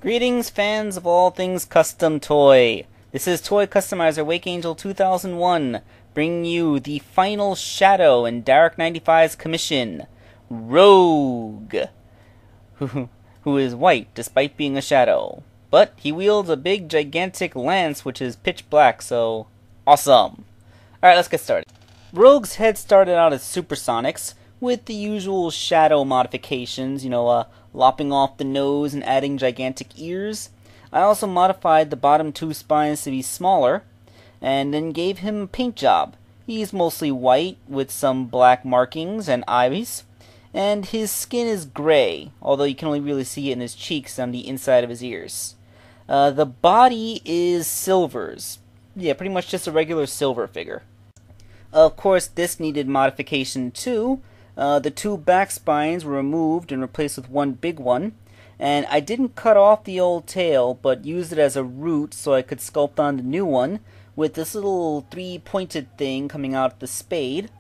Greetings, fans of all things custom toy. This is Toy Customizer Wake Angel 2001, bringing you the final shadow in Dark 95's commission, Rogue, who is white despite being a shadow. But he wields a big gigantic lance which is pitch black, so awesome. Alright, let's get started. Rogue's head started out as supersonics, with the usual shadow modifications, lopping off the nose and adding gigantic ears. I also modified the bottom two spines to be smaller, and then gave him a paint job. He's mostly white, with some black markings and eyes, and his skin is gray, although you can only really see it in his cheeks and on the inside of his ears. The body is silvers. Yeah, pretty much just a regular silver figure. Of course, this needed modification too. The two back spines were removed and replaced with one big one, and I didn't cut off the old tail, but used it as a root so I could sculpt on the new one, with this little three-pointed thing coming out of the spade,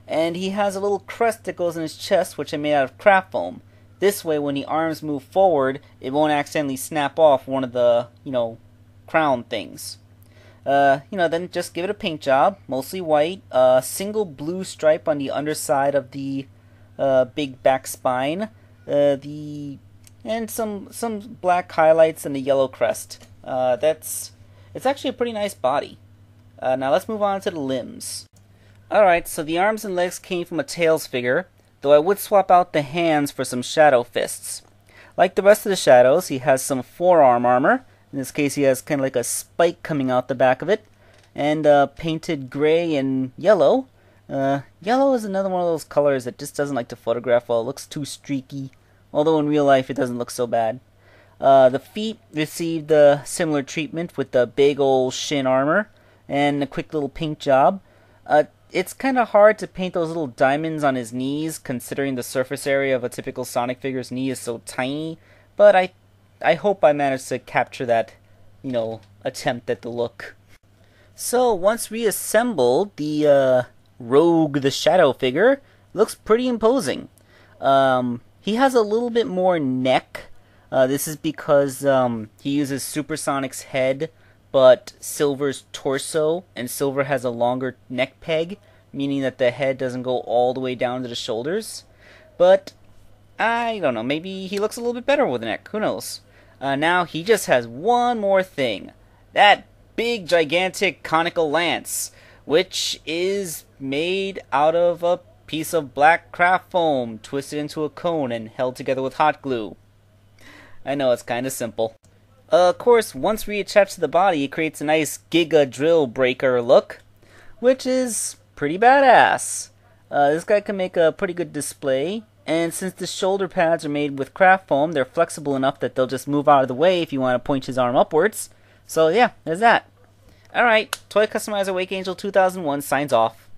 and he has a little crest that goes in his chest, which I made out of craft foam. This way, when the arms move forward, it won't accidentally snap off one of the, crown things. Then just give it a paint job, mostly white, single blue stripe on the underside of the big back spine, and some black highlights and the yellow crest. It's actually a pretty nice body. Now let's move on to the limbs. Alright, so the arms and legs came from a Tails figure, though I would swap out the hands for some shadow fists. Like the rest of the shadows, he has some forearm armor. In this case, he has kind of like a spike coming out the back of it, and painted gray and yellow. Yellow is another one of those colors that just doesn't like to photograph well. It looks too streaky, although in real life it doesn't look so bad. The feet received a similar treatment with the big old shin armor and a quick little paint job. It's kind of hard to paint those little diamonds on his knees, considering the surface area of a typical Sonic figure's knee is so tiny, but I hope I managed to capture that, attempt at the look. So, once reassembled, the Rogue the Shadow figure looks pretty imposing. He has a little bit more neck. This is because he uses Supersonic's head, but Silver's torso, and Silver has a longer neck peg, meaning that the head doesn't go all the way down to the shoulders. But, I don't know, maybe he looks a little bit better with a neck, who knows? Now he just has one more thing. That big, gigantic, conical lance, which is made out of a piece of black craft foam, twisted into a cone and held together with hot glue. I know, it's kinda simple. Of course, once reattached to the body, it creates a nice Giga Drill Breaker look, which is pretty badass. This guy can make a pretty good display. And since the shoulder pads are made with craft foam, they're flexible enough that they'll just move out of the way if you want to point his arm upwards. So yeah, there's that. Alright, Toy Customizer Wake Angel 2001 signs off.